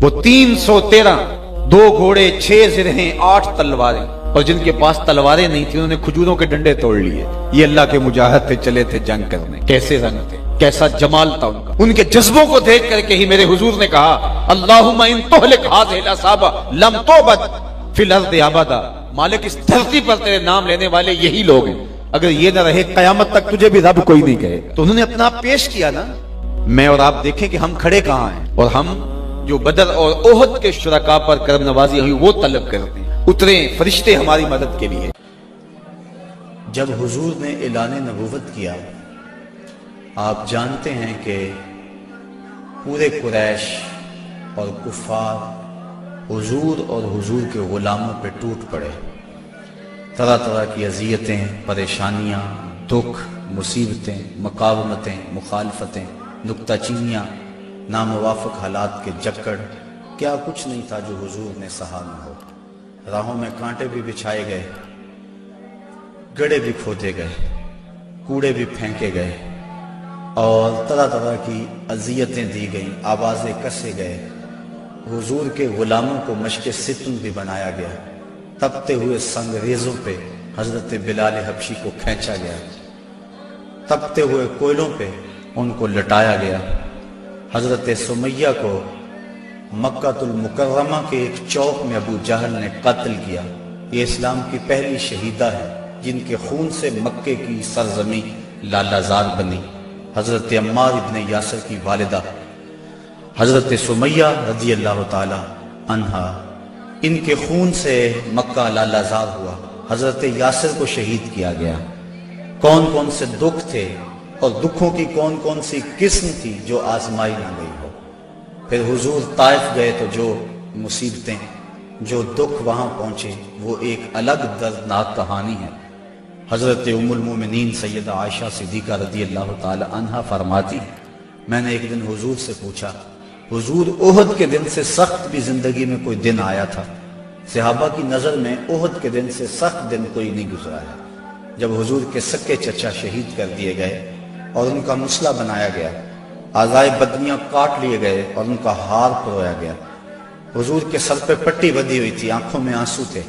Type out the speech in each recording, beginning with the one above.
وہ 313 2 گھوڑے 6 زرہیں 8 تلواریں، اور جن کے پاس تلواریں نہیں تھی انہوں نے کھجوروں کے ڈنڈے توڑ لیے۔ یہ اللہ کے مجاہد تھے، چلے تھے جنگ کرنے۔ کیسے رنگ تھے، کیسا جمال تھا ان کا۔ ان کے جذبوں کو دیکھ کر کے ہی میرے حضور نے کہا اللہم ان تہلک ہذہ العصابہ لم تعبد فی الارض ابدا، مالک اس دھرتی پر تیرے نام لینے والے یہی لوگ ہیں، اگر یہ نہ رہے قیامت تک تجھے بھی رب کوئی نہیں کہے۔ تو انہوں نے اپنا آپ پیش کیا نا۔ میں اور آپ دیکھیں کہ ہم کھڑے کہاں ہیں، اور ہم جو بدر اور احد کے شرکاء پر کرم نوازی ہوئی وہ طلب کرتے ہیں۔ اتریں فرشتے ہماری مدد کے لیے۔ جب حضور نے اعلان نبوت کیا، آپ جانتے ہیں کہ پورے قریش اور کفار حضور اور حضور کے غلاموں پہ ٹوٹ پڑے۔ طرح طرح کی اذیتیں، پریشانیاں، دکھ، مصیبتیں، مقاومتیں، مخالفتیں، نکتہ چینیاں، ناموافق حالات کے جکڑ، کیا کچھ نہیں تھا جو حضور نے سہا نہ ہو۔ راہوں میں کانٹے بھی بچھائے گئے، گڑھے بھی کھودے گئے، کوڑے بھی پھینکے گئے، اور طرح طرح کی اذیتیں دی گئیں، آوازیں کسے گئے۔ حضور کے غلاموں کو مشق ستم بھی بنایا گیا۔ تپتے ہوئے سنگریزوں پہ حضرت بلال حبشی کو کھینچا گیا، تپتے ہوئے کوئلوں پہ ان کو لٹایا گیا۔ حضرت سمیہ کو مکہ المکرمہ کے ایک چوک میں ابو جہل نے قتل کیا۔ یہ اسلام کی پہلی شہیدہ ہے جن کے خون سے مکے کی سرزمین لالہ زار بنی۔ حضرت عمار ابن یاسر کی والدہ حضرت سمیہ رضی اللہ تعالی عنہا، ان کے خون سے مکہ لالہ زار ہوا۔ حضرت یاسر کو شہید کیا گیا۔ کون کون سے دکھ تھے اور دکھوں کی کون کون سی قسم تھی جو آزمائی نہ گئی ہو۔ پھر حضور طائف گئے تو جو مصیبتیں، جو دکھ وہاں پہنچے وہ ایک الگ دردناک کہانی ہے۔ حضرت ام المومنین سیدہ عائشہ صدیقہ رضی اللہ تعالی عنہا فرماتی، میں نے ایک دن حضور سے پوچھا، حضور احد کے دن سے سخت بھی زندگی میں کوئی دن آیا تھا؟ صحابہ کی نظر میں احد کے دن سے سخت دن کوئی نہیں گزرا ہے۔ جب حضور کے سکے چچا شہید کر دیے گئے اور ان کا مسلح بنایا گیا، اعضائے بدنیاں کاٹ لیے گئے اور ان کا ہار پرویا گیا، حضور کے سر پہ پٹی بندھی ہوئی تھی، آنکھوں میں آنسو تھے،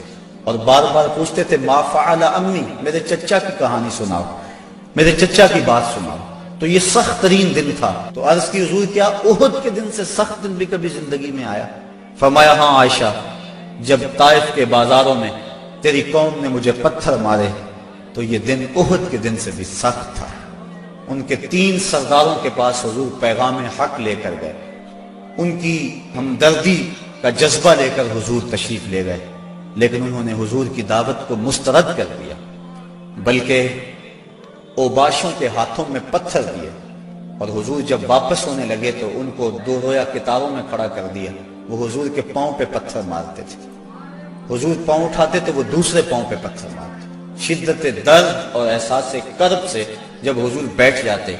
اور بار بار پوچھتے تھے ما فعل امی، میرے چچا کی کہانی سناؤ، میرے چچا کی بات سناؤ۔ تو یہ سخت ترین دن تھا۔ تو عرض کی حضور کیا احد کے دن سے سخت دن بھی کبھی زندگی میں آیا؟ فرمایا ہاں عائشہ، جب طائف کے بازاروں میں تیری قوم نے مجھے پتھر مارے تو یہ دن احد کے دن سے بھی سخت تھا۔ ان کے 3 سرداروں کے پاس حضور پیغام حق لے کر گئے، ان کی ہمدردی کا جذبہ لے کر حضور تشریف لے گئے، لیکن انہوں نے حضور کی دعوت کو مسترد کر دیا، بلکہ اوباشوں کے ہاتھوں میں پتھر دیے، اور حضور جب واپس ہونے لگے تو ان کو 2 رویا کتاروں میں کھڑا کر دیا۔ وہ حضور کے پاؤں پہ پتھر مارتے تھے، حضور پاؤں اٹھاتے تو وہ دوسرے پاؤں پہ پتھر مارتے۔ شدت درد اور احساس کرب سے جب حضور بیٹھ جاتے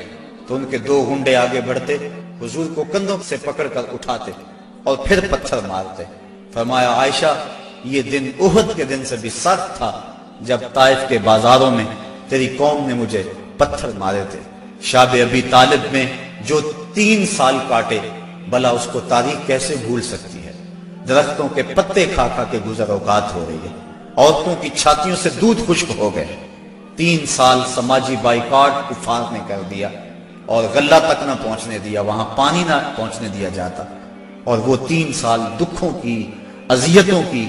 تو ان کے 2 گنڈے آگے بڑھتے، حضور کو کندھوں سے پکڑ کر اٹھاتے اور پھر پتھر مارتے۔ فرمایا عائشہ، یہ دن احد کے دن سے بھی سخت تھا جب طائف کے بازاروں میں تیری قوم نے مجھے پتھر مارے تھے۔ شاب ابی طالب میں جو 3 سال کاٹے، بھلا اس کو تاریخ کیسے بھول سکتی ہے؟ درختوں کے پتے کھا کھا کے گزر اوقات ہو رہی ہے، عورتوں کی چھاتیوں سے دودھ خشک ہو گئے۔ 3 سال سماجی بائیکاٹ کفار نے کر دیا، اور غلہ تک نہ پہنچنے دیا، وہاں پانی نہ پہنچنے دیا جاتا، اور وہ 3 سال دکھوں کی، اذیتوں کی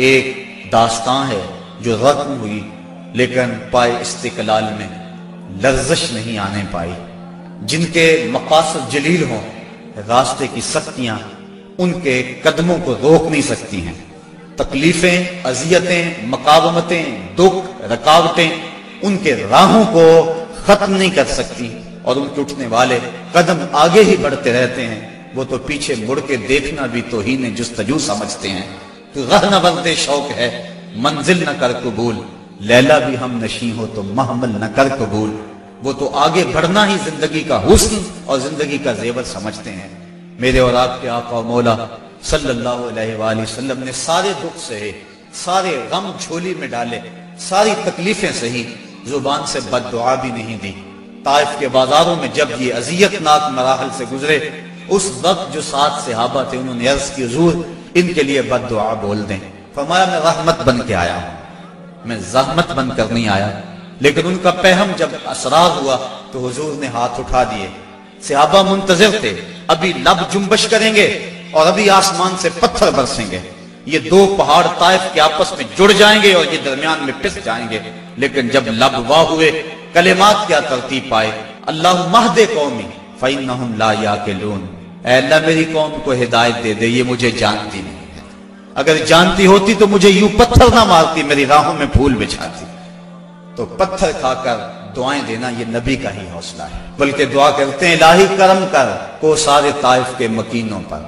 ایک داستان ہے جو ختم ہوئی، لیکن پائے استقلال میں لرزش نہیں آنے پائی۔ جن کے مقاصد جلیل ہوں، راستے کی سختیاں ان کے قدموں کو روک نہیں سکتی ہیں۔ تکلیفیں، اذیتیں، مقاومتیں، دکھ، رکاوٹیں ان کے راہوں کو ختم نہیں کر سکتی، اور ان کے اٹھنے والے قدم آگے ہی بڑھتے رہتے ہیں۔ وہ تو پیچھے مڑ کے دیکھنا بھی توہین جستجو سمجھتے ہیں۔ تو رہنورد شوق ہے منزل نہ کر قبول، لیلا بھی ہم نشیں ہو تو محمل نہ کر قبول۔ وہ تو آگے بڑھنا ہی زندگی کا حسن اور زندگی کا زیور سمجھتے ہیں۔ میرے اور آپ کے آقا و مولا صلی اللہ علیہ وآلہ وسلم نے سارے دکھ سہے، سارے غم جھولی میں ڈالے، ساری تکلیفیں سہی، زبان سے بد دعا بھی نہیں دی۔ طائف کے بازاروں میں جب یہ اذیت ناک مراحل سے گزرے اس وقت جو 7 صحابہ تھے انہوں نے عرض کی حضور ان کے لیے بد دعا بول دیں. فرمایا میں رحمت بن کے آیا ہوں, میں زحمت بن کر نہیں آیا. لیکن ان کا پہم جب اسرار ہوا تو حضور نے ہاتھ اٹھا دیے. صحابہ منتظر تھے, ابھی لب جنبش کریں گے اور ابھی آسمان سے پتھر برسیں گے, یہ 2 پہاڑ طائف کے آپس میں جڑ جائیں گے اور یہ درمیان میں پس جائیں گے. لیکن جب لب واہ ہوئے, کلمات کیا ترتیب پائے, اللہم اہد قومی فإنہم لا یعقلون. اے اللہ میری قوم کو ہدایت دے دے, یہ مجھے جانتی نہیں ہے, اگر جانتی ہوتی تو مجھے یوں پتھر نہ مارتی, میری راہوں میں پھول بچھاتی. تو پتھر کھا کر دعائیں دینا یہ نبی کا ہی حوصلہ ہے. بلکہ دعا کرتے ہیں الہی کرم کر کو سارے طائف کے مکینوں پر,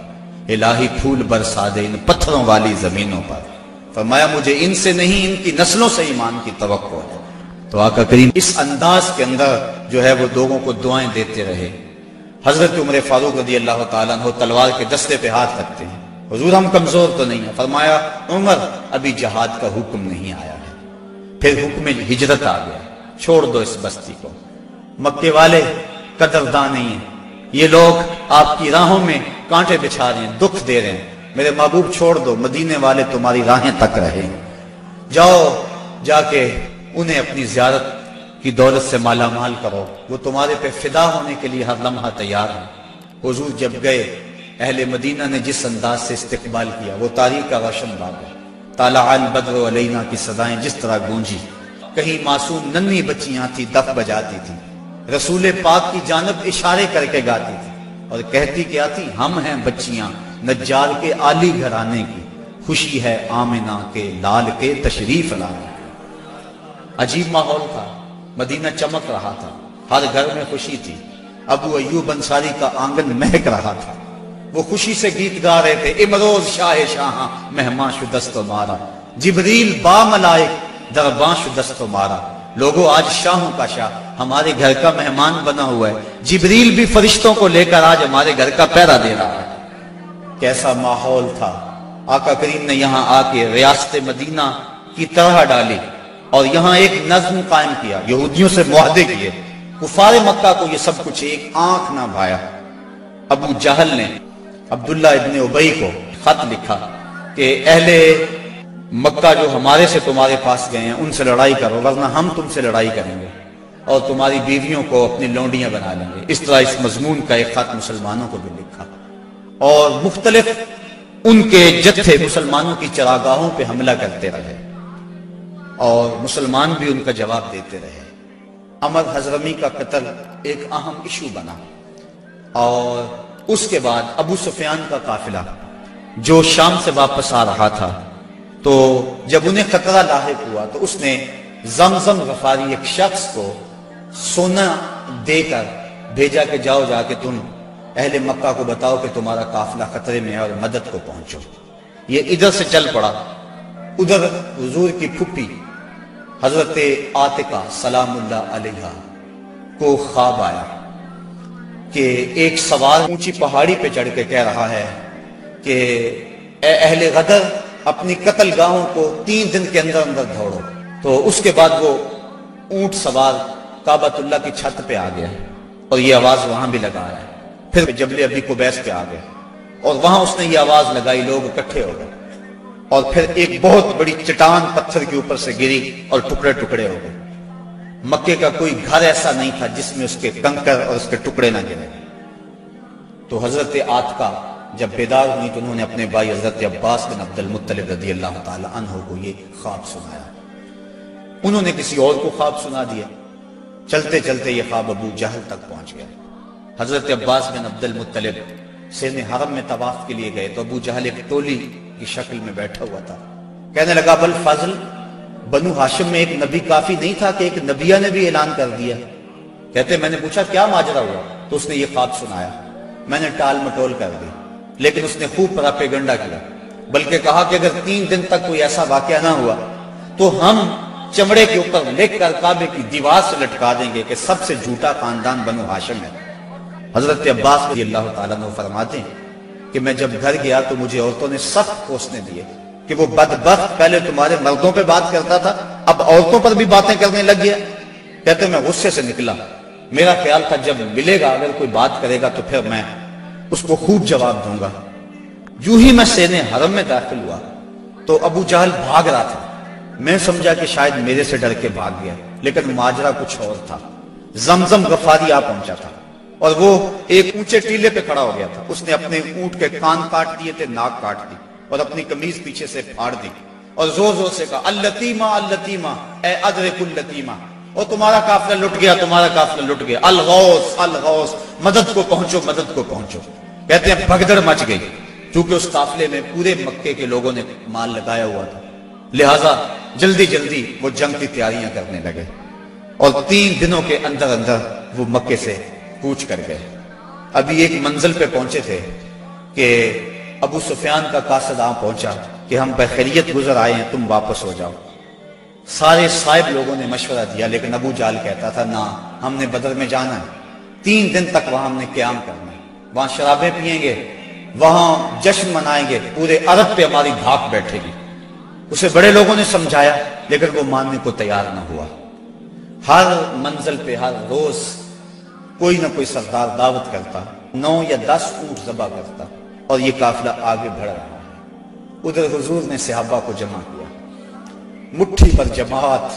الہی پھول برسا دے ان پتھروں والی زمینوں پر. فرمایا مجھے ان سے نہیں ان کی نسلوں سے ایمان کی توقع ہے. تو آقا کریم اس انداز کے اندر جو ہے وہ لوگوں کو دعائیں دیتے رہے. حضرت عمر فاروق رضی اللہ تعالیٰ عنہ تلوار کے دستے پہ ہاتھ رکھتے ہیں, حضور ہم کمزور تو نہیں ہیں. فرمایا عمر ابھی جہاد کا حکم نہیں آیا ہے. پھر حکم ہجرت آ گیا, چھوڑ دو اس بستی کو, مکے والے قدردان نہیں ہیں, یہ لوگ آپ کی راہوں میں کانٹے بچھا رہے ہیں, دکھ دے رہے ہیں, میرے محبوب چھوڑ دو, مدینے والے تمہاری راہیں تک رہے. جاؤ جا کے انہیں اپنی زیارت کی دولت سے مالا مال کرو, وہ تمہارے پہ فدا ہونے کے لیے ہر لمحہ تیار ہیں. حضور جب گئے, اہل مدینہ نے جس انداز سے استقبال کیا وہ تاریخ کا روشن باب ہے. طالع البدر علینا کی صدائیں جس طرح گونجی, کہیں معصوم ننھی بچیاں تھی دف بجاتی تھی, رسول پاک کی جانب اشارے کر کے گاتی تھی اور کہتی کیا تھی, ہم ہیں بچیاں نجار کے عالی گھرانے کی, خوشی ہے آمنہ کے لال کے تشریف لانے. عجیب ماحول تھا, مدینہ چمک رہا تھا, ہر گھر میں خوشی تھی. ابو ایوب انصاری کا آنگن مہک رہا تھا, وہ خوشی سے گیت گا رہے تھے. امروز شاہ شاہاں مہمان شدست و مارا, جبریل با ملائک درباں شدست و مارا. لوگوں آج شاہوں کا شاہ ہمارے گھر کا مہمان بنا ہوا ہے, جبریل بھی فرشتوں کو لے کر آج ہمارے گھر کا پہرا دے رہا ہے. کیسا ماحول تھا. آقا کریم نے یہاں آ کے ریاست مدینہ کی طرح ڈالی اور یہاں ایک نظم قائم کیا, یہودیوں سے معاہدے کیے. کفار مکہ کو یہ سب کچھ ایک آنکھ نہ بھایا. ابو جہل نے عبداللہ ابن ابی کو خط لکھا کہ اہل مکہ جو ہمارے سے تمہارے پاس گئے ہیں ان سے لڑائی کرو, ورنہ ہم تم سے لڑائی کریں گے اور تمہاری بیویوں کو اپنی لونڈیاں بنا لیں گے. اس طرح اس مضمون کا ایک خط مسلمانوں کو بھی لکھا اور مختلف ان کے جتھے مسلمانوں کی چراگاہوں پہ حملہ کرتے رہے اور مسلمان بھی ان کا جواب دیتے رہے. عمر حضرمی کا قتل ایک اہم ایشو بنا اور اس کے بعد ابو سفیان کا قافلہ جو شام سے واپس آ رہا تھا, تو جب انہیں خطرہ لاحق ہوا تو اس نے زمزم غفاری ایک شخص کو سونا دے کر بھیجا کہ جاؤ جا کے تم اہل مکہ کو بتاؤ کہ تمہارا قافلہ خطرے میں ہے اور مدد کو پہنچو. یہ ادھر سے چل پڑا, ادھر حضور کی پھپھی حضرت عاتقہ سلام اللہ علیہا کو خواب آیا کہ ایک سوار اونچی پہاڑی پہ چڑھ کے کہہ رہا ہے کہ اے اہل غدر اپنی قتل گاہوں کو 3 دن کے اندر اندر دوڑو. تو اس کے بعد وہ اونٹ سوار کعبۃ اللہ کی چھت پہ آ گیا اور یہ آواز وہاں بھی لگا ہے. پھر جبل ابی قبیس پہ آ گیا اور وہاں اس نے یہ آواز لگائی, لوگ اکٹھے ہو گئے اور پھر ایک بہت بڑی چٹان پتھر کے اوپر سے گری اور ٹکڑے ٹکڑے ہو گئے. مکے کا کوئی گھر ایسا نہیں تھا جس میں اس کے کنکر اور اس کے ٹکڑے نہ گرے. تو حضرت عاتقہ جب بیدار ہوئی تو انہوں نے اپنے بھائی حضرت عباس بن عبد المطلب رضی اللہ تعالی عنہ کو یہ خواب سنایا. انہوں نے کسی اور کو خواب سنا دیا. چلتے چلتے یہ خواب ابو جہل تک پہنچ گیا. حضرت عباس بن عبد المطلب سین حرم میں طواف کے لیے گئے تو ابو جہل ایک ٹولی کی شکل میں بیٹھا ہوا تھا. کہنے لگا بل فضل, بنو ہاشم میں ایک نبی کافی نہیں تھا کہ ایک نبیہ نے بھی اعلان کر دیا. کہتے میں نے پوچھا کیا ماجرا ہوا, تو اس نے یہ خواب سنایا. میں نے ٹال مٹول کر دی, لیکن اس نے خوب پراپیگنڈا کیا, بلکہ کہا کہ اگر 3 دن تک کوئی ایسا واقعہ نہ ہوا تو ہم چمڑے کے اوپر لکھ کر کعبے کی دیوار سے لٹکا دیں گے کہ سب سے جھوٹا خاندان بنو ہاشم ہے. حضرت عباس رضی اللہ تعالیٰ عنہ فرماتے ہیں کہ میں جب گھر گیا تو مجھے عورتوں نے سخت کوسنے دیے کہ وہ بدبخت پہلے تمہارے مردوں پہ بات کرتا تھا, اب عورتوں پر بھی باتیں کرنے لگ گیا. کہتے میں غصے سے نکلا, میرا خیال تھا جب ملے گا اگر کوئی بات کرے گا تو پھر میں اس کو خوب جواب دوں گا۔ یوں ہی میں سین حرم میں داخل ہوا تو ابو جہل بھاگ رہا تھا۔ میں سمجھا کہ شاید میرے سے ڈر کے بھاگ گیا، لیکن ماجرا کچھ اور تھا۔ زمزم غفاری آ پہنچا تھا اور وہ ایک اونچے ٹیلے پہ کھڑا ہو گیا تھا۔ اس نے اپنے اونٹ کے کان کاٹ دیے تھے، ناک کاٹ دی اور اپنی قمیض پیچھے سے پھاڑ دی اور زور زور سے کہا اللتیمہ اللتیمہ اے ادرک اللتیمہ، اور تمہارا قافلہ لٹ گیا، تمہارا قافلہ لٹ گیا، الغوث الغوث، مدد کو پہنچو مدد کو پہنچو۔ کہتے ہیں بھگدڑ مچ گئی، کیونکہ اس قافلے میں پورے مکے کے لوگوں نے مال لگایا ہوا تھا، لہٰذا جلدی جلدی وہ جنگ کی تیاریاں کرنے لگے اور 3 دنوں کے اندر اندر وہ مکے سے کوچ کر گئے۔ ابھی ایک منزل پہ پہنچے تھے کہ ابو سفیان کا قاصد آ پہنچا کہ ہم بخیریت گزر آئے ہیں، تم واپس ہو جاؤ۔ سارے صاحب لوگوں نے مشورہ دیا، لیکن ابو جہل کہتا تھا نہ، ہم نے بدر میں جانا ہے، 3 دن تک وہاں ہم نے قیام کرنا ہے، وہاں شرابیں پئیں گے، وہاں جشن منائیں گے، پورے عرب پہ ہماری دھاک بیٹھے گی۔ اسے بڑے لوگوں نے سمجھایا لیکن وہ ماننے کو تیار نہ ہوا۔ ہر منزل پہ ہر روز کوئی نہ کوئی سردار دعوت کرتا، 9 یا 10 اونٹ ذبح کرتا اور یہ قافلہ آگے بڑھ رہا ہے۔ ادھر حضور نے صحابہ کو جمع کیا، مٹھی پر جماعت،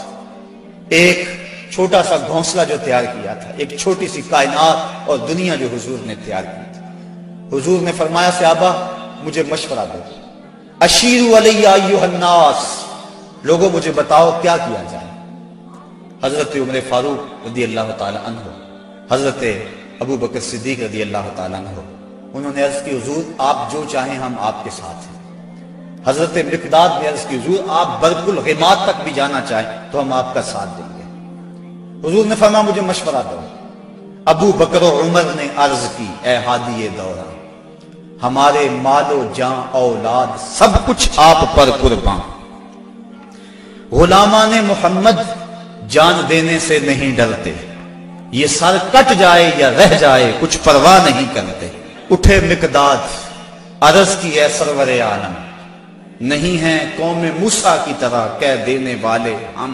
ایک چھوٹا سا گھونسلہ جو تیار کیا تھا، ایک چھوٹی سی کائنات اور دنیا جو حضور نے تیار کی تھی۔ حضور نے فرمایا صحابہ مجھے مشورہ دو، اشیروا علی ایھا الناس، لوگوں مجھے بتاؤ کیا کیا جائے۔ حضرت عمر فاروق رضی اللہ تعالی عنہ، حضرت ابو بکر صدیق رضی اللہ تعالی عنہ، انہوں نے عرض کی حضور آپ جو چاہیں ہم آپ کے ساتھ ہیں۔ حضرت مقداد نے عرض کی حضور آپ برق الغماد تک بھی جانا چاہیں تو ہم آپ کا ساتھ دیں گے۔ حضور نے فرمایا مجھے مشورہ دو۔ ابو بکر و عمر نے عرض کی اے ہادی دورہ، ہمارے مال و جان اولاد سب کچھ آپ پر قربان، غلامان محمد جان دینے سے نہیں ڈرتے، یہ سر کٹ جائے یا رہ جائے کچھ پرواہ نہیں کرتے۔ اٹھے مقداد، عرض کی اے سرور عالم، نہیں ہیں قوم موسیٰ کی طرح کہہ دینے والے ہم،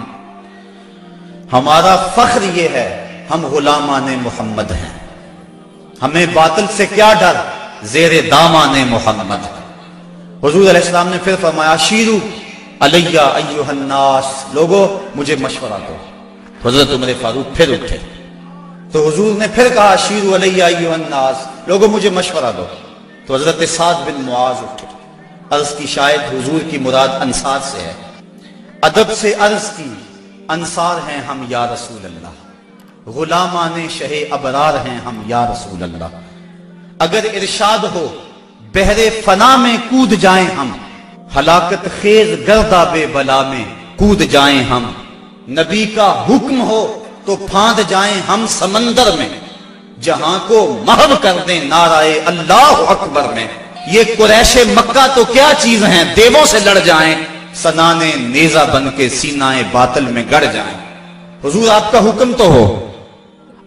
ہمارا فخر یہ ہے ہم غلامان محمد ہیں، ہمیں باطل سے کیا ڈر، زیر دامان محمد۔ حضور علیہ السلام نے پھر فرمایا شیرو علیہ ایھا الناس، لوگو مجھے مشورہ دو۔ حضرت عمر فاروق پھر اٹھے تو حضور نے پھر کہا شیرو علیہ ایھا الناس، لوگو مجھے مشورہ دو۔ تو حضرت سعد بن معاذ اٹھے، عرض کی شاید حضور کی مراد انصار سے ہے، ادب سے عرض کی انصار ہیں ہم یا رسول اللہ، غلامان شہ ابرار ہیں ہم یا رسول اللہ، اگر ارشاد ہو بحر فنا میں کود جائیں ہم، ہلاکت خیز گرداب بلا میں کود جائیں ہم، نبی کا حکم ہو تو پھاند جائیں ہم سمندر میں، جہاں کو محو کر دیں نعرہ اللہ اکبر میں، یہ قریش مکہ تو کیا چیز ہیں، دیووں سے لڑ جائیں، سنانے نیزہ بن کے سینہ باطل میں گڑ جائیں۔ حضور آپ کا حکم تو ہو۔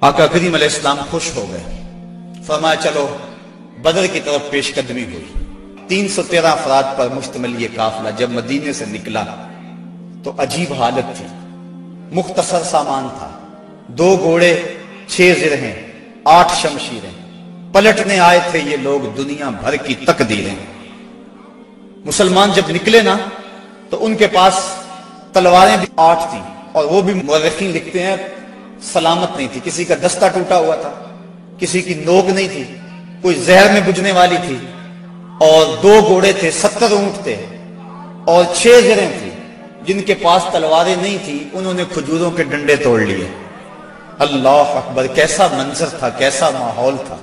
آقا کریم علیہ السلام خوش ہو گئے، فرمایا چلو بدر کی طرف پیش قدمی ہوئی۔ 313 افراد پر مشتمل یہ قافلہ جب مدینے سے نکلا تو عجیب حالت تھی، مختصر سامان تھا، 2 گھوڑے، 6 زرہیں، 8 شمشیریں، پلٹنے آئے تھے یہ لوگ دنیا بھر کی تقدیریں۔ مسلمان جب نکلے نا تو ان کے پاس تلواریں بھی 8 تھیں، اور وہ بھی مورخین لکھتے ہیں سلامت نہیں تھی، کسی کا دستہ ٹوٹا ہوا تھا، کسی کی نوک نہیں تھی، کوئی زہر میں بجھنے والی تھی، اور 2 گھوڑے تھے، 70 اونٹ تھے، اور 6 زریں تھی۔ جن کے پاس تلواریں نہیں تھی انہوں نے کھجوروں کے ڈنڈے توڑ لیے۔ اللہ اکبر، کیسا منظر تھا، کیسا ماحول تھا۔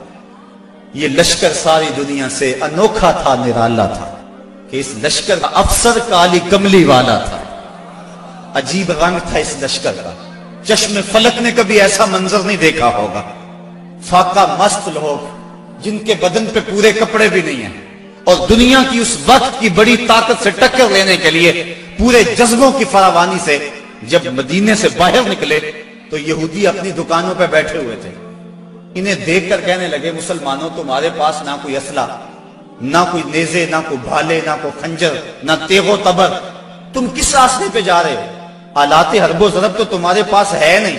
یہ لشکر ساری دنیا سے انوکھا تھا، نرالا تھا کہ اس لشکر کا افسر کالی کملی والا تھا، عجیب رنگ تھا اس لشکر کا، چشم فلک نے کبھی ایسا منظر نہیں دیکھا ہوگا۔ فاقہ مست لوگ جن کے بدن پہ پورے کپڑے بھی نہیں ہیں، اور دنیا کی اس وقت کی بڑی طاقت سے ٹکر لینے کے لیے پورے جذبوں کی فراوانی سے جب مدینے سے باہر نکلے تو یہودی اپنی دکانوں پہ بیٹھے ہوئے تھے۔ انہیں دیکھ کر کہنے لگے مسلمانوں تمہارے پاس نہ کوئی اسلحہ، نہ کوئی نیزے، نہ کوئی بھالے، نہ کوئی خنجر، نہ تیغ و تبر، تم کس راستے پہ جا رہے ہو؟ آلات حرب و ضرب تو تمہارے پاس ہے نہیں۔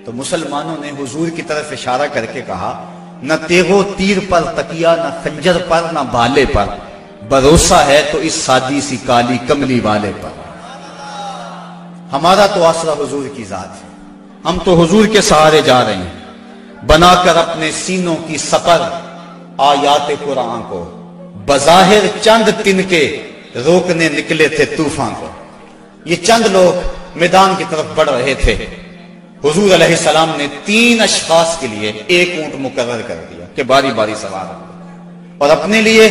تو مسلمانوں نے حضور کی طرف اشارہ کر کے کہا نہ تیغو تیر پر تکیا، نہ خنجر پر، نہ بھالے پر، بھروسہ ہے تو اس سادی سی کالی کملی والے پر۔ ہمارا تو آسرا حضور کی ذات ہے، ہم تو حضور کے سہارے جا رہے ہیں، بنا کر اپنے سینوں کی سپر آیات قرآن کو، بظاہر چند تن کے روکنے نکلے تھے طوفان کو۔ یہ چند لوگ میدان کی طرف بڑھ رہے تھے، حضور علیہ السلام نے 3 اشخاص کے لیے ایک اونٹ مقرر کر دیا کہ باری باری سوار ہو، اور اپنے لیے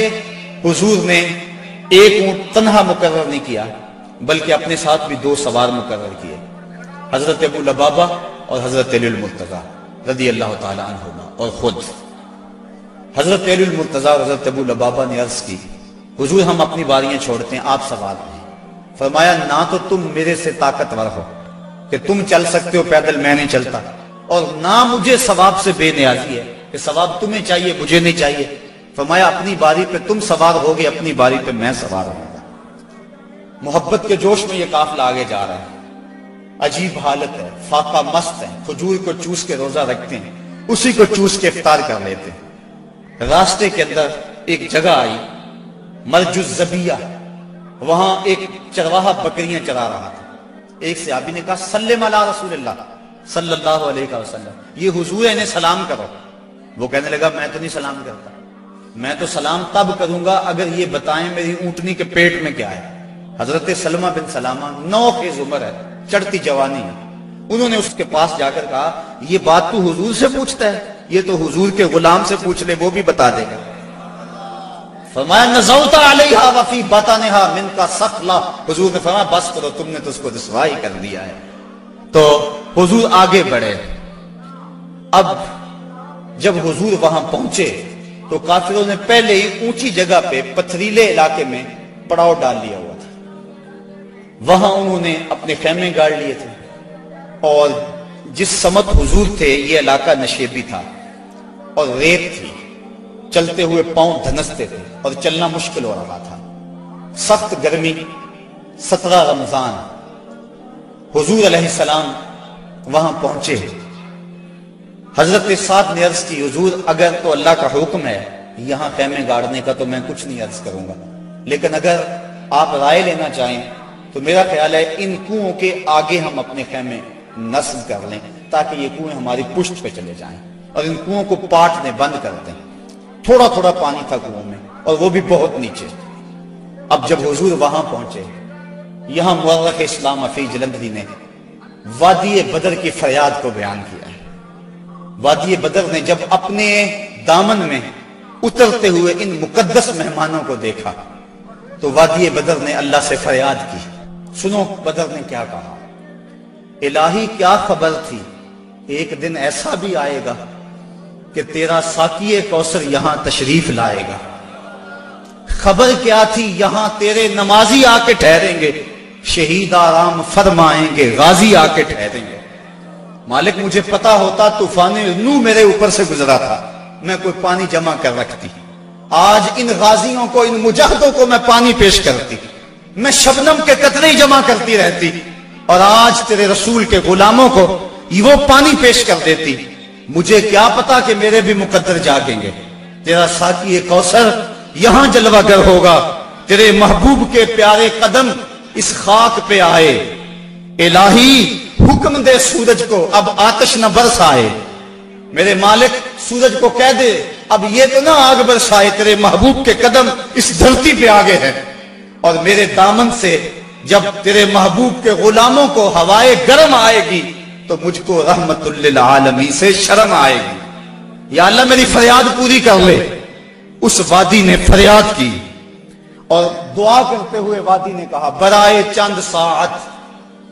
حضور نے ایک اونٹ تنہا مقرر نہیں کیا بلکہ اپنے ساتھ بھی 2 سوار مقرر کیے، حضرت ابو لبابہ اور حضرت علی المرتضیٰ رضی اللہ تعالی عنہما۔ اور خود حضرت علی المرتضیٰ اور حضرت ابو لبابہ نے عرض کی، حضور ہم اپنی باریاں چھوڑتے ہیں، آپ سوار ہیں۔ فرمایا نہ تو تم میرے سے طاقتور ہو کہ تم چل سکتے ہو پیدل، میں نہیں چلتا، اور نہ مجھے ثواب سے بے نیازی ہے کہ ثواب تمہیں چاہیے مجھے نہیں چاہیے۔ فرمایا اپنی باری پہ تم سوار ہوگے، اپنی باری پہ میں سوار ہوں گا۔ محبت کے جوش میں یہ قافلہ آگے جا رہا ہے، عجیب حالت ہے، فاقہ مست ہے، کھجور کو چوس کے روزہ رکھتے ہیں، اسی کو چوس کے افطار کر لیتے ہیں۔ راستے کے اندر ایک جگہ آئی مرج الزبیہ، وہاں ایک چرواہا بکریاں چرا رہا تھا۔ ایک صحابی نے کہا سلم علی رسول اللہ صلی اللہ علیہ وسلم، یہ حضور ہے، انہیں سلام کرو۔ وہ کہنے لگا میں تو نہیں سلام کرتا، میں تو سلام تب کروں گا اگر یہ بتائیں میری اونٹنی کے پیٹ میں کیا ہے۔ حضرت سلمہ بن سلامہ 9 خیز عمر ہے، چڑھتی جوانی ہے، انہوں نے اس کے پاس جا کر کہا یہ بات تو حضور سے پوچھتا ہے، یہ تو حضور کے غلام سے پوچھ لے، وہ بھی بتا دے گا۔ فرمایا نزوت علیہا وفی بطنہا منک ثقلا، حضور نے فرمایا بس کرو، تم نے تو اس کو رسوائی کر دیا ہے۔ تو حضور آگے بڑھے۔ اب جب حضور وہاں پہنچے تو کافروں نے پہلے ہی اونچی جگہ پہ پتھریلے علاقے میں پڑاؤ ڈال لیا ہوا تھا، وہاں انہوں نے اپنے خیمے گاڑ لیے تھے، اور جس سمت حضور تھے یہ علاقہ نشیبی تھا اور ریت تھی، چلتے ہوئے پاؤں دھنستے تھے اور چلنا مشکل ہو رہا تھا، سخت گرمی، 17 رمضان۔ حضور علیہ السلام وہاں پہنچے، حضرت سعد نے عرض کی حضور اگر تو اللہ کا حکم ہے یہاں خیمے گاڑنے کا تو میں کچھ نہیں عرض کروں گا، لیکن اگر آپ رائے لینا چاہیں تو میرا خیال ہے ان کنووں کے آگے ہم اپنے خیمے نصب کر لیں تاکہ یہ کنویں ہماری پشت پہ چلے جائیں، اور ان کنووں کو پاٹ دیں، بند کر دیں۔ تھوڑا تھوڑا پانی تھا کنووں میں اور وہ بھی بہت نیچے۔ اب جب حضور وہاں پہنچے، یہاں مورخ اسلام عفی جلندری نے وادی بدر کی فریاد کو بیان کیا ہے۔ وادی بدر نے جب اپنے دامن میں اترتے ہوئے ان مقدس مہمانوں کو دیکھا تو وادی بدر نے اللہ سے فریاد کی۔ سنو بدر نے کیا کہا، الہی کیا خبر تھی، ایک دن ایسا بھی آئے گا کہ تیرا ساقی کوثر یہاں تشریف لائے گا۔ خبر کیا تھی، یہاں تیرے نمازی آ کے ٹھہریں گے، شہید آرام فرمائیں گے، غازی آ کے ٹھہریں گے۔ مالک مجھے پتا ہوتا طوفان نوح میرے اوپر سے گزرا تھا، میں کوئی پانی جمع کر رکھتی، آج ان غازیوں کو، ان مجاہدوں کو میں پانی پیش کرتی، میں شبنم کے قطرے جمع کرتی رہتی، اور آج تیرے رسول کے غلاموں کو وہ پانی پیش کر دیتی۔ مجھے کیا پتا کہ میرے بھی مقدر جاگیں گے، تیرا ساقی کوثر یہاں جلوہ گر ہوگا، تیرے محبوب کے پیارے قدم اس خاک پہ آئے، الہی حکم دے سورج کو اب آتش نہ برسائے، میرے مالک سورج کو کہہ دے اب یہ تو نہ آگ برسائے، تیرے محبوب کے قدم اس دھرتی پہ آگے ہیں، اور میرے دامن سے جب تیرے محبوب کے غلاموں کو ہوائے گرم آئے گی تو مجھ کو رحمت للعالمین سے شرم آئے گی، یا اللہ میری فریاد پوری کر لے۔ اس وادی نے فریاد کی اور دعا کرتے ہوئے وادی نے کہا برائے چند ساعت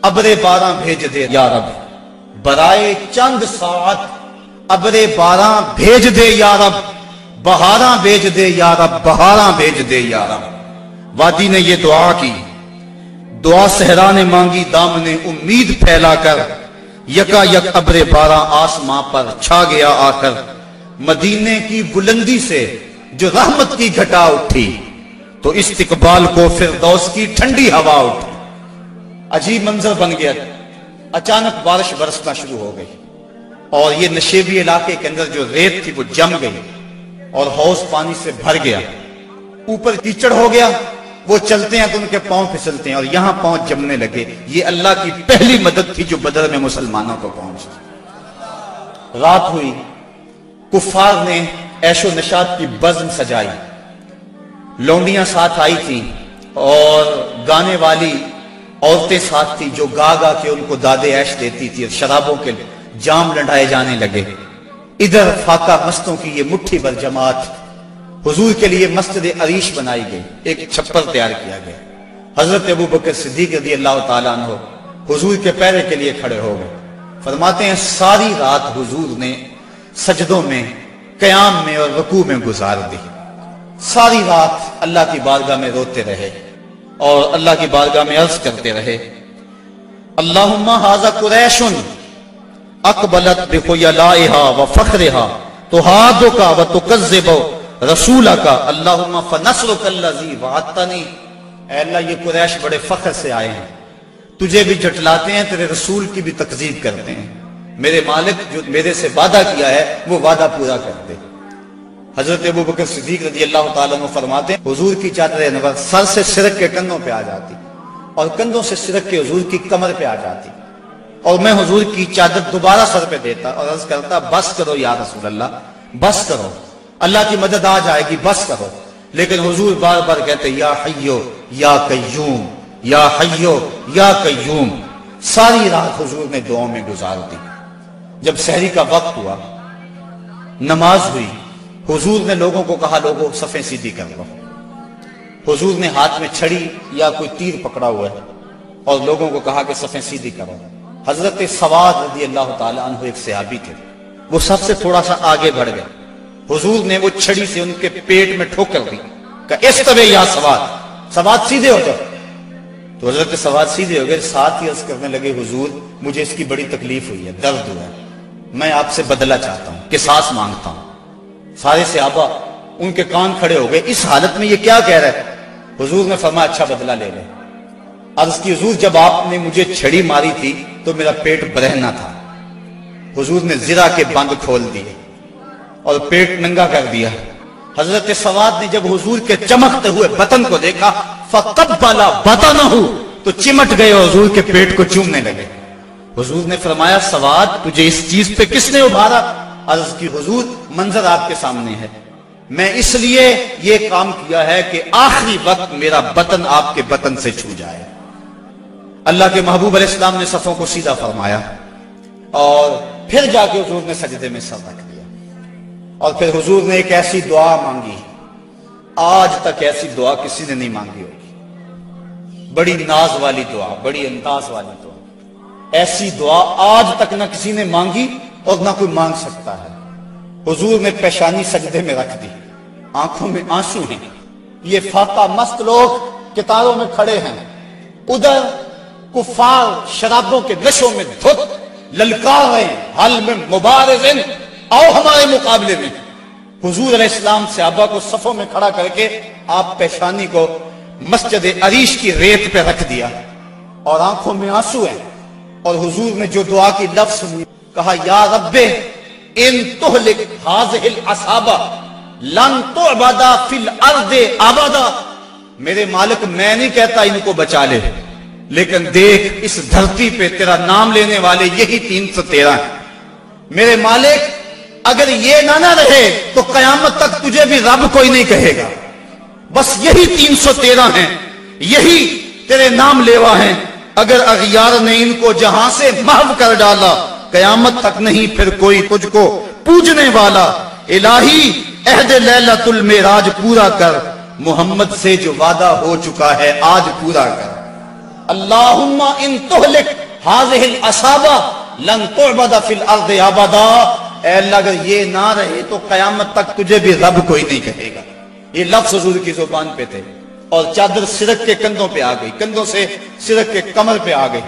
ابر باراں بھیج دے یا رب، برائے چند ساعت ابر باراں بھیج دے یا رب، بہاراں بھیج دے یا رب، بہاراں بھیج دے یا رب۔ وادی نے یہ دعا کی، دعا صحرا نے مانگی، دام نے امید پھیلا کر، یکا یک ابر باراں آسماں پر چھا گیا آ کر، مدینے کی بلندی سے جو رحمت کی گھٹا اٹھی تو استقبال کو فردوس کی ٹھنڈی ہوا اٹھی۔ عجیب منظر بن گیا، اچانک بارش برسنا شروع ہو گئی، اور یہ نشیبی علاقے کے اندر جو ریت تھی وہ جم گئی اور حوض پانی سے بھر گیا، اوپر کیچڑ ہو گیا، وہ چلتے ہیں تو ان کے پاؤں پھسلتے ہیں اور یہاں پاؤں جمنے لگے۔ یہ اللہ کی پہلی مدد تھی جو بدر میں مسلمانوں کو پہنچی۔ رات ہوئی، کفار نے عیش و نشاط کی بزم سجائی، لونڈیاں ساتھ آئی تھیں اور گانے والی عورتیں ساتھ تھی جو گا گا کے ان کو داد عیش دیتی تھی اور شرابوں کے جام لڑائے جانے لگے۔ ادھر فاقہ مستوں کی یہ مٹھی بھر جماعت، حضور کے لیے مسجد عریش بنائی گئی، ایک چھپر تیار کیا گیا۔ حضرت ابوبکر صدیق رضی اللہ تعالیٰ عنہ حضور کے پیرے کے لیے کھڑے ہو گئے۔ فرماتے ہیں ساری رات حضور نے سجدوں میں، قیام میں اور رکوع میں گزار دی۔ ساری رات اللہ کی بارگاہ میں روتے رہے اور اللہ کی بارگاہ میں عرض کرتے رہے، اللہم ھذا قریش اقبلت بخیلائھا وفخرھا تحادک وتکذب رسولک اللہم فنصرک الذی وعدتنی۔ اے اللہ، یہ قریش بڑے فخر سے آئے ہیں، تجھے بھی جھٹلاتے ہیں، تیرے رسول کی بھی تکذیب کرتے ہیں، میرے مالک جو میرے سے وعدہ کیا ہے وہ وعدہ پورا کر دے۔ حضرت ابوبکر صدیق رضی اللہ تعالیٰ عنہ فرماتے ہیں حضور کی چادر انور سر سے سرک کے کندھوں پہ آ جاتی اور کندھوں سے سرک کے حضور کی کمر پہ آ جاتی، اور میں حضور کی چادر دوبارہ سر پہ دیتا اور عرض کرتا بس کرو یا رسول اللہ، بس کرو، اللہ کی مدد آ جائے گی، بس کرو۔ لیکن حضور بار بار کہتے یا حیو یا قیوم، یا حیو یا قیوم۔ ساری رات حضور نے دعاؤں میں گزار دی۔ جب سحری کا وقت ہوا، نماز ہوئی، حضور نے لوگوں کو کہا لوگوں صفیں سیدھی کر لو۔ حضور نے ہاتھ میں چھڑی یا کوئی تیر پکڑا ہوا ہے اور لوگوں کو کہا کہ صفیں سیدھی کرو۔ حضرت سواد رضی اللہ تعالی عنہ ایک صحابی تھے، وہ سب سے تھوڑا سا آگے بڑھ گئے۔ حضور نے وہ چھڑی سے ان کے پیٹ میں ٹھوکر دی کہ استوی یا سواد، سواد سیدھے ہو جاؤ۔ تو حضرت سواد سیدھے ہو گئے، ساتھ ہی عرض کرنے لگے حضور مجھے اس کی بڑی تکلیف ہوئی ہے، درد ہوا ہے، میں آپ سے بدلہ چاہتا ہوں، قصاص مانگتا ہوں۔ سارے صحابہ ان کے کان کھڑے ہو گئے، اس حالت میں یہ کیا کہہ رہا ہے؟ حضور نے فرمایا اچھا بدلہ لے لے۔ عرض کی حضور جب آپ نے مجھے چھڑی ماری تھی تو میرا پیٹ برہنہ تھا، حضور نے زرہ کے بند کھول دیے اور پیٹ ننگا کر دیا۔ حضرت سواد نے جب حضور کے چمکتے ہوئے بطن کو دیکھا فقبل بطنہ، تو چمٹ گئے اور حضور کے پیٹ کو چومنے لگے۔ حضور نے فرمایا سواد تجھے اس چیز پہ کس نے ابھارا؟ عرض کی حضور منظر آپ کے سامنے ہے، میں اس لیے یہ کام کیا ہے کہ آخری وقت میرا بطن آپ کے بطن سے چھو جائے۔ اللہ کے محبوب علیہ السلام نے صفوں کو سیدھا فرمایا اور پھر جا کے حضور نے سجدے میں سر رکھ دیا اور پھر حضور نے ایک ایسی دعا مانگی، آج تک ایسی دعا کسی نے نہیں مانگی ہوگی، بڑی ناز والی دعا، بڑی انداز والی دعا، ایسی دعا آج تک نہ کسی نے مانگی اور نہ کوئی مانگ سکتا ہے۔ حضور نے پیشانی سجدے میں رکھ دی، آنکھوں میں آنسو ہیں، یہ فاقہ مست لوگ کتاروں میں کھڑے ہیں، ادھر کفار شرابوں کے نشوں میں دھت للکار رہے ہیں، حل میں مبارزن، آؤ ہمارے مقابلے میں۔ حضور علیہ السلام صحابہ کو صفوں میں کھڑا کر کے آپ پیشانی کو مسجد عریش کی ریت پہ رکھ دیا اور آنکھوں میں آنسو ہیں، اور حضور نے جو دعا کی لفظ سنی، کہا یا رب ان تہلک ہذہ العصابہ لن تعبد فی الارض ابدا۔ میرے مالک میں نہیں کہتا ان کو بچا لے، لیکن دیکھ اس دھرتی پہ تیرا نام لینے والے یہی 313 ہیں۔ میرے مالک اگر یہ نہ رہے تو قیامت تک تجھے بھی رب کوئی نہیں کہے گا، بس یہی 313 ہیں، یہی تیرے نام لیوا ہیں۔ اگر اغیار نے ان کو جہاں سے محو کر ڈالا، قیامت تک نہیں پھر کوئی تجھ کو پوجنے والا۔ الہی عہد لیلۃ المعراج پورا کر، محمد سے جو وعدہ ہو چکا ہے آج پورا کر۔ اللہم ان تہلک ہذہ العصابہ لن تعبد فی الارض ابدا۔ اے اللہ اگر یہ نہ رہے تو قیامت تک تجھے بھی رب کوئی نہیں کہے گا۔ یہ لفظ حضور کی زبان پہ تھے اور چادر سرک کے کندھوں پہ آ گئی، کندھوں سے سرک کے کمر پہ آ گئی۔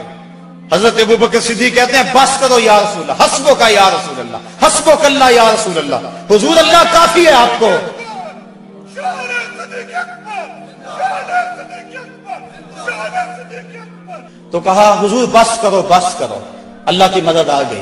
حضرت ابوبکر صدیق کہتے ہیں بس کرو یا رسول اللہ، حسبک یا رسول اللہ، حسبک اللہ یا رسول اللہ، حضور اللہ کافی ہے آپ کو۔ تو کہا حضور بس کرو بس کرو، اللہ کی مدد آ گئی۔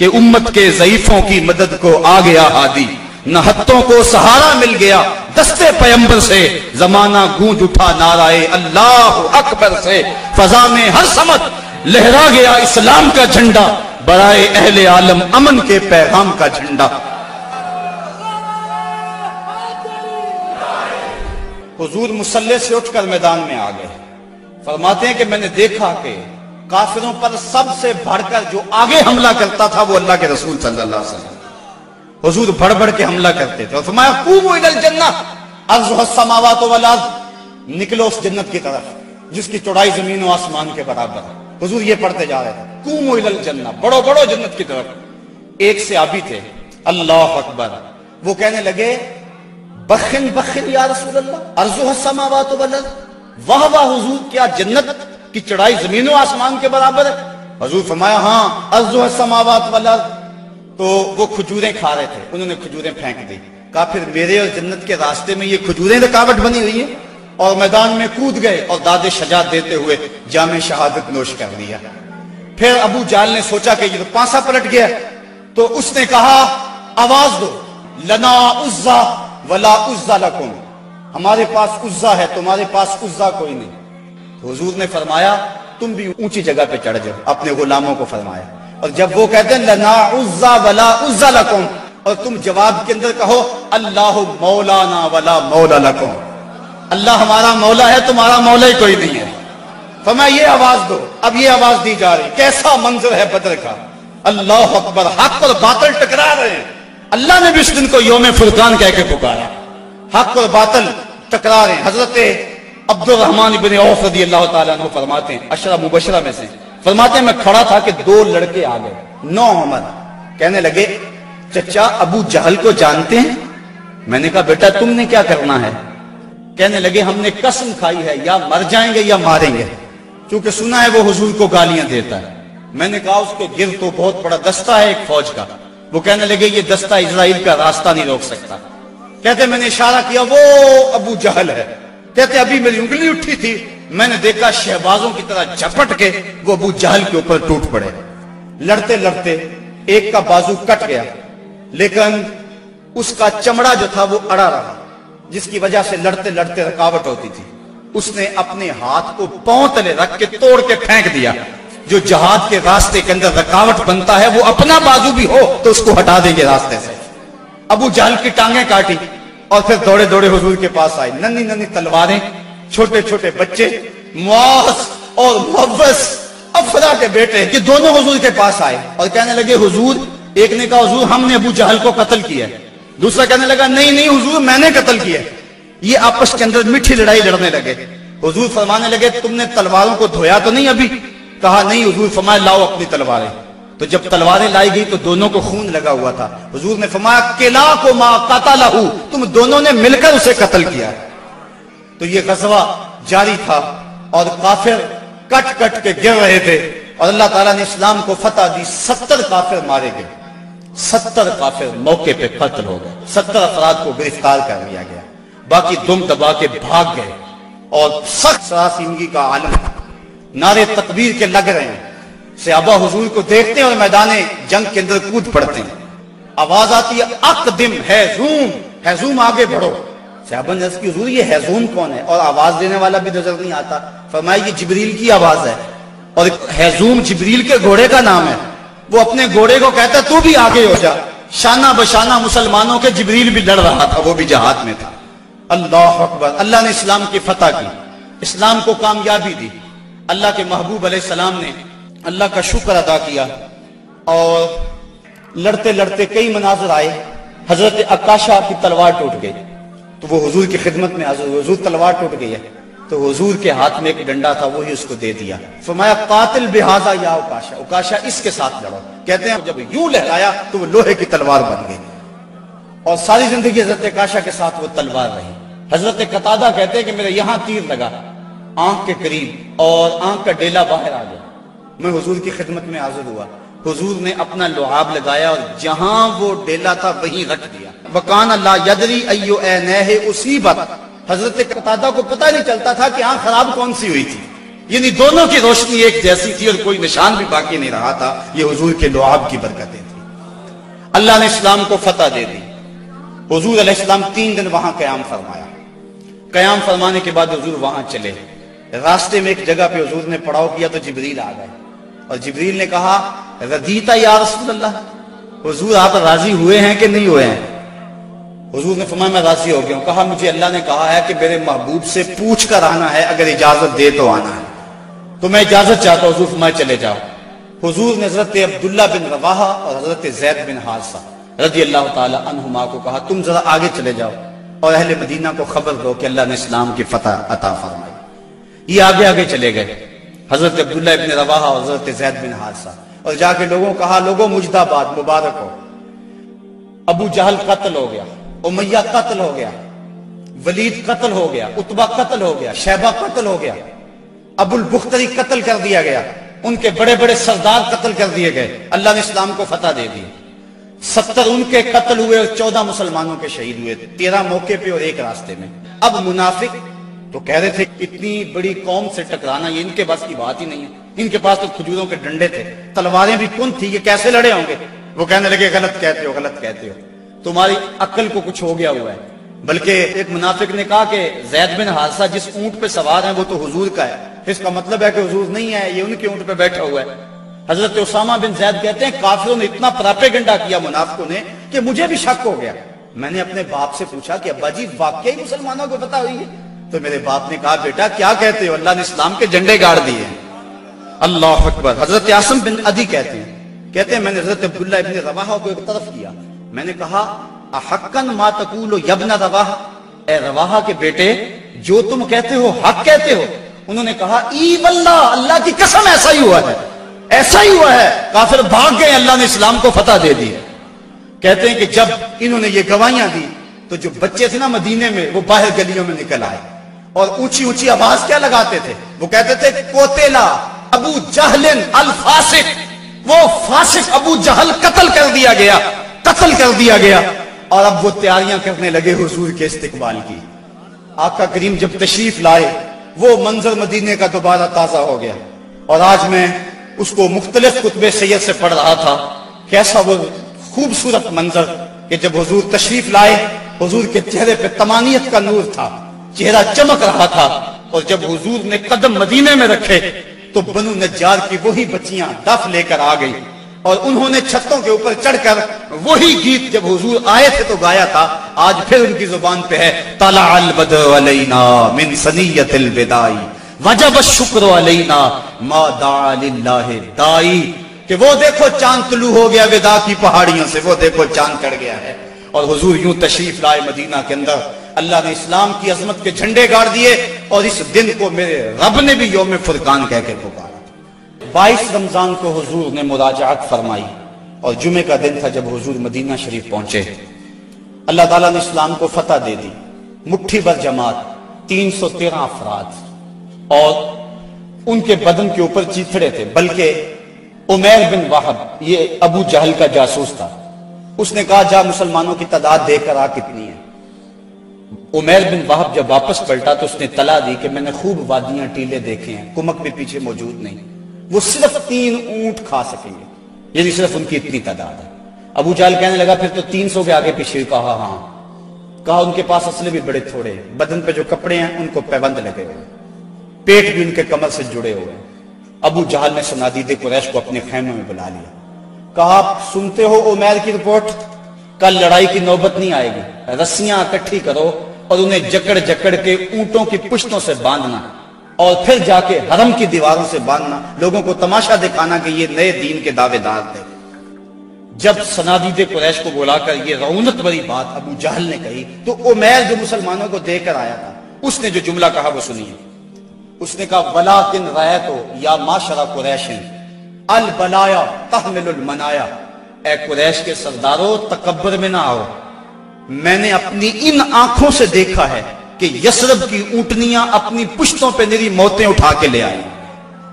کہ امت کے ضعیفوں کی مدد کو آ گیا ہادی، نہ ہتھوں کو سہارا مل گیا دستے پیمبر سے، زمانہ گونج اٹھا نعرہ اللہ اکبر سے، فضا میں ہر سمت لہرا گیا اسلام کا جھنڈا، برائے اہل عالم امن کے پیغام کا جھنڈا۔ حضور مصلی سے اٹھ کر میدان میں آ گئے، فرماتے ہیں کہ میں نے دیکھا کہ کافروں پر سب سے بڑھ کر جو آگے حملہ کرتا تھا وہ اللہ کے رسول صلی اللہ علیہ وسلم۔ حضور بڑھ بڑھ کے حملہ کرتے تھے اور فرمایا قوموا الی الجنہ عرضها السماوات والارض، نکلو اس جنت کی طرف جس کی چوڑائی زمین و آسمان کے برابر ہے۔ حضور یہ پڑھتے جا رہے تھے قوموا الی الجنہ، بڑھو بڑھو جنت کی طرف۔ ایک صحابی تھے اللہ اکبر، وہ کہنے لگے بخن بخن یا رسول اللہ عرضها السماوات والارض، واہ واہ حضور کیا جنت کی چڑھائی زمین و آسمان کے برابر ہے؟ حضور فرمایا ہاں عرضها السماوات والارض۔ تو وہ کھجوریں کھا رہے تھے، انہوں نے کھجوریں پھینک دی، کہا پھر میرے اور جنت کے راستے میں یہ کھجوریں رکاوٹ بنی ہوئی ہیں، اور میدان میں کود گئے اور داد شجاعت دیتے ہوئے جام شہادت نوش کر لیا۔ پھر ابو جہل نے سوچا کہ یہ تو پانسا پلٹ گیا، تو اس نے کہا آواز دو لنا عزا ولا عزا لکم، ہمارے پاس عزا ہے تمہارے پاس عزا کوئی نہیں۔ تو حضور نے فرمایا تم بھی اونچی جگہ پہ چڑھ جاؤ، اپنے غلاموں کو فرمایا، اور جب وہ کہتے ہیں لنا عزا ولا عزا لکم، اور تم جواب کے اندر کہو اللہ مولانا ولا مولا لکم، اللہ ہمارا مولا ہے تمہارا مولا ہی کوئی نہیں ہے۔ فرمایا یہ آواز دو، اب یہ آواز دی جا رہی، کیسا منظر ہے بدر کا، اللہ اکبر، حق اور باطل ٹکرا رہے ہیں۔ اللہ نے بھی اس دن کو یوم فرقان کہہ کے پکارا، حق اور باطل ٹکرا رہے ہیں۔ حضرت عبد الرحمن ابن عوف رضی اللہ تعالیٰ عنہ فرماتے ہیں، عشرہ مبشرہ میں سے، فرماتے ہیں میں کھڑا تھا کہ دو لڑکے آ گئے، نو عمر، کہنے لگے چچا ابو جہل کو جانتے ہیں؟ میں نے کہا بیٹا تم نے کیا کرنا ہے؟ کہنے لگے ہم نے قسم کھائی ہے یا مر جائیں گے یا ماریں گے، کیونکہ سنا ہے وہ حضور کو گالیاں دیتا ہے۔ میں نے کہا اس کے گرد تو بہت بڑا دستہ ہے ایک فوج کا۔ وہ کہنے لگے یہ دستہ اسرائیل کا راستہ نہیں روک سکتا۔ کہتے میں نے اشارہ کیا وہ ابو جہل ہے۔ کہتے ابھی میری انگلی اٹھی تھی، میں نے دیکھا شہبازوں کی طرح جھپٹ کے وہ ابو جہل کے اوپر ٹوٹ پڑے، لڑتے لڑتے ایک کا بازو کٹ گیا، لیکن اس کا چمڑا جو تھا وہ اڑا رہا، جس کی وجہ سے لڑتے لڑتے رکاوٹ ہوتی تھی۔ اس نے اپنے ہاتھ کو پاؤں تلے رکھ کے توڑ کے پھینک دیا۔ جو جہاد کے راستے کے اندر رکاوٹ بنتا ہے وہ اپنا بازو بھی ہو تو اس کو ہٹا دیں گے راستے سے۔ ابو جہل کی ٹانگیں کاٹی اور پھر دوڑے دوڑے حضور کے پاس آئے، ننھی ننھی تلواریں، چھوٹے چھوٹے بچے، معاذ اور محبس افرا کے بیٹے، یہ دونوں حضور کے پاس آئے اور کہنے لگے حضور، ایک نے کہا حضور ہم نے ابو جہل کو قتل کیا ہے، دوسرا کہنے لگا نہیں نہیں حضور میں نے قتل کیا۔ یہ آپس کے اندر میٹھی لڑائی لڑنے لگے۔ حضور فرمانے لگے تم نے تلواروں کو دھویا تو نہیں ابھی؟ کہا نہیں حضور۔ فرمایا لاؤ اپنی تلواریں۔ تو جب تلواریں لائی گئی تو دونوں کو خون لگا ہوا تھا۔ حضور نے فرمایا کلا کو ما قتلہ، تم دونوں نے مل کر اسے قتل کیا۔ تو یہ غزوہ جاری تھا اور کافر کٹ کٹ کے گر رہے تھے اور اللہ تعالیٰ نے اسلام کو فتح دی۔ 70 کافر مارے گئے، 70 کافر موقع پہ قتل ہو گئے، 70 افراد کو گرفتار کر لیا گیا، باقی دم دبا کے بھاگ گئے۔ اور سخت سراسیمگی کا عالم، نعرے تکبیر کے لگ رہے ہیں، صحابہ حضور کو دیکھتے ہیں اور میدان جنگ کے اندر کود پڑتے ہیں۔ آواز آتی ہے اقدم ہیزوم، ہیزوم آگے بڑھو۔ صحابہ نے عرض کی حضور یہ ہیزوم کون ہے؟ اور آواز دینے والا بھی نظر نہیں آتا۔ فرمایا یہ جبریل کی آواز ہے، اور ہیزوم جبریل کے گھوڑے کا نام ہے۔ وہ اپنے گھوڑے کو کہتا ہے تو بھی آگے ہو جا۔ شانہ بشانہ مسلمانوں کے جبریل بھی لڑ رہا تھا، وہ بھی جہاد میں تھا۔ اللہ اکبر۔ اللہ نے اسلام کی فتح کی، اسلام کو کامیابی دی۔ اللہ کے محبوب علیہ السلام نے اللہ کا شکر ادا کیا اور لڑتے لڑتے کئی مناظر آئے۔ حضرت عکاشہ کی تلوار ٹوٹ گئی تو وہ حضور کی خدمت میں حضور، حضور تلوار ٹوٹ گئی ہے تو حضور کے ہاتھ میں ایک ڈنڈا تھا، وہی اس کو دے دیا۔ فرمایا قاتل بہذا یا عکاشہ، عکاشہ اس کے ساتھ لڑو۔ کہتے ہیں جب یوں لہرایا تو وہ لوہے کی تلوار بن گئی اور ساری زندگی حضرت عکاشہ کے ساتھ وہ تلوار رہی۔ حضرت قتادہ کہتے ہیں کہ میرے یہاں تیر لگا آنکھ کے قریب اور آنکھ کا ڈیلا باہر آ گیا۔ میں حضور کی خدمت میں حاضر ہوا، حضور نے اپنا لعاب لگایا اور جہاں وہ ڈیلا تھا وہیں رکھ دیا۔ وَقَانَ لَا يَدْرِي أَيُّ عَيْنَيْهِ أُصِيبَتْ، حضرت قتادہ کو پتہ نہیں چلتا تھا کہ آنکھ خراب کون سی ہوئی تھی، یعنی دونوں کی روشنی ایک جیسی تھی اور کوئی نشان بھی باقی نہیں رہا تھا۔ یہ حضور کے لعاب کی برکتیں تھیں۔ اللہ نے اسلام کو فتح دے دی. حضور علیہ السلام 3 دن وہاں قیام فرمایا. قیام فرمانے کے بعد حضور وہاں چلے. راستے میں ایک جگہ پہ حضور نے پڑاؤ کیا تو جبریل آ گئے اور جبریل نے کہا رضیتا یا رسول اللہ, حضور آپ راضی ہوئے ہیں کہ نہیں ہوئے ہیں؟ حضور نے فرمایا میں راضی ہو گیا ہوں. کہا مجھے اللہ نے کہا ہے کہ میرے محبوب سے پوچھ کر آنا ہے, اگر اجازت دے تو آنا ہے, تو میں اجازت چاہتا ہوں. حضور فرمایا چلے جاؤ. حضور نے حضرت عبداللہ بن رواحہ اور حضرت زید بن حارثہ رضی اللہ تعالی عنہما کو کہا تم ذرا آگے چلے جاؤ اور اہل مدینہ کو خبر دو کہ اللہ نے اسلام کی فتح عطا فرمائی. یہ آگے آگے چلے گئے حضرت عبداللہ بن رواحہ اور حضرت زید بن حارثہ, اور جا کے لوگوں کہا لوگوں مجدہ باد مبارک ہو, ابو جہل قتل ہو گیا, امیہ قتل ہو گیا, ولید قتل ہو گیا, عتبہ قتل ہو گیا, شیبہ قتل ہو گیا, ابو البختری قتل کر دیا گیا, ان کے بڑے بڑے سردار قتل کر دیے گئے. اللہ نے اسلام کو فتح دے دی. 70 ان کے قتل ہوئے اور 14 مسلمانوں کے شہید ہوئے, 13 موقع پہ اور 1 راستے میں. اب منافق تو کہہ رہے تھے اتنی بڑی قوم سے ٹکرانا یہ ان کے بس کی بات ہی نہیں ہے, ان کے پاس تو کھجوروں کے ڈنڈے تھے, تلواریں بھی کن تھی, یہ کیسے لڑے ہوں گے؟ وہ کہنے لگے غلط کہتے ہو, غلط کہتے ہو, تمہاری عقل کو کچھ ہو گیا ہوا ہے. بلکہ ایک منافق نے کہا کہ زید بن حارثہ جس اونٹ پہ سوار ہیں وہ تو حضور کا ہے, اس کا مطلب ہے کہ حضور نہیں ہے, یہ ان کے اونٹ پہ بیٹھا ہوا ہے. حضرت اسامہ بن زید کہتے ہیں کافروں نے اتنا پراپیگنڈا کیا منافقوں نے کہ مجھے بھی شک ہو گیا. میں نے اپنے باپ سے پوچھا کہ ابا جی واقعی مسلمانوں کو پتہ ہوئی ہے؟ تو میرے باپ نے کہا بیٹا کیا کہتے ہو, اللہ نے اسلام کے جھنڈے گاڑ دیے ہیں. اللہ اکبر. حضرت عاصم بن عدی کہتے ہیں میں نے حضرت عبداللہ ابن رواحہ کو ایک طرف کیا, میں نے کہا احقا ما تقول یا ابن رواحہ, اے رواحہ کے بیٹے جو تم کہتے ہو حق کہتے ہو؟ انہوں نے کہا ای واللہ, اللہ کی قسم ایسا ہی ہوا ہے, ایسا ہی ہوا ہے. کافر بھاگ گئے, اللہ نے اسلام کو فتح دے دی. کہتے ہیں کہ جب انہوں نے یہ گواہیاں دی تو جو بچے تھے نا مدینے میں وہ باہر گلیوں میں نکل آئے اور اونچی اونچی آواز کیا لگاتے تھے, وہ کہتے تھے قتل ابو جہل الفاسق, وہ فاسق ابو جہل قتل کر دیا گیا, قتل کر دیا گیا. اور اب وہ تیاریاں کرنے لگے حضور کے استقبال کی. آقا کریم جب تشریف لائے وہ منظر مدینے کا دوبارہ تازہ ہو گیا. اور آج میں اس کو مختلف کتب سید سے پڑھ رہا تھا, کیسا وہ خوبصورت منظر کہ جب حضور تشریف لائے حضور کے چہرے پہ طمانیت کا نور تھا, چہرہ چمک رہا تھا. اور جب حضور نے قدم مدینے میں رکھے تو بنو نجار کی وہی بچیاں دف لے کر آ گئی اور انہوں نے چھتوں کے اوپر چڑھ کر وہی گیت جب حضور آئے تھے تو گایا تھا. آج پھر ان کی زبان پہ ہے طلع البدر علینا من ثنیۃ الوداع وجب الشکر علینا ما دعا للہ دائی, کہ وہ دیکھو چاند طلوع ہو گیا وداع کی پہاڑیوں سے, وہ دیکھو چاند چڑھ گیا ہے. اور حضور یوں تشریف لائے مدینہ کے اندر, اللہ نے اسلام کی عظمت کے جھنڈے گاڑ دیے. اور اس دن کو میرے رب نے بھی یوم فرقان کہہ کے پکارا. 22 رمضان کو حضور نے مراجعت فرمائی اور جمعے کا دن تھا جب حضور مدینہ شریف پہنچے. اللہ تعالیٰ نے اسلام کو فتح دے دی. مٹھی بھر جماعت, 313 افراد, اور ان کے بدن کے اوپر چیتھڑے تھے. بلکہ عمیر بن وہب یہ ابو جہل کا جاسوس تھا, اس نے کہا جا مسلمانوں کی تعداد دے کر آ کتنی ہے. عمیر بن وہب جب واپس پلٹا تو اس نے طلاع دی کہ میں نے خوب وادیاں ٹیلے دیکھے ہیں, کمک بھی پیچھے موجود نہیں, وہ صرف 3 اونٹ کھا سکیں گے, یعنی صرف ان کی اتنی تعداد ہے. ابو جہل کہنے لگا پھر تو 300 کے آگے پیچھے. کہا ہاں. کہا ان کے پاس اسلحے بھی بڑے تھوڑے, بدن پہ جو کپڑے ہیں ان کو پیبند لگے ہوئے, پیٹ بھی ان کے کمر سے جڑے ہوئے. ابو جہل نے صنادید قریش کو اپنے خیمے میں بلا لیا. کہا سنتے ہو عمیر کی رپورٹ, کل لڑائی کی نوبت نہیں آئے گی, رسیاں اکٹھی کرو اور انہیں جکڑ جکڑ کے اونٹوں کی پشتوں سے باندھنا اور پھر جا کے حرم کی دیواروں سے باندھنا, لوگوں کو تماشا دکھانا کہ یہ نئے دین کے دعوے دار تھے. جب صنادید قریش کو بلا کر یہ رعونت بری بات ابو جہل نے کہی تو عمیر جو مسلمانوں کو دے کر آیا تھا اس نے جو جملہ کہا وہ سنیے. اس نے کہا وَلَٰكِنْ رَأَيْتُ يَا مَعْشَرَ قُرَيْشٍ الْبَلَايَا تَحْمِلُ الْمَنَايَا, اے قریش کے سرداروں تکبر میں نہ آؤ, میں نے اپنی ان آنکھوں سے دیکھا ہے کہ یثرب کی اونٹنیاں اپنی پشتوں پہ نری موتیں اٹھا کے لے آئی,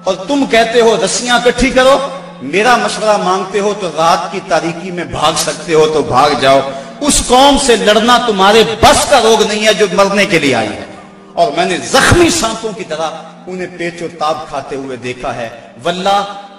اور تم کہتے ہو رسیاں اکٹھی کرو. میرا مشورہ مانگتے ہو تو رات کی تاریکی میں بھاگ سکتے ہو تو بھاگ جاؤ. اس قوم سے لڑنا تمہارے بس کا روگ نہیں ہے جو مرنے کے لیے آئی ہے, اور میں نے زخمی سانپوں کی طرح انہیں پیچ و تاب کھاتے ہوئے دیکھا ہے. واللہ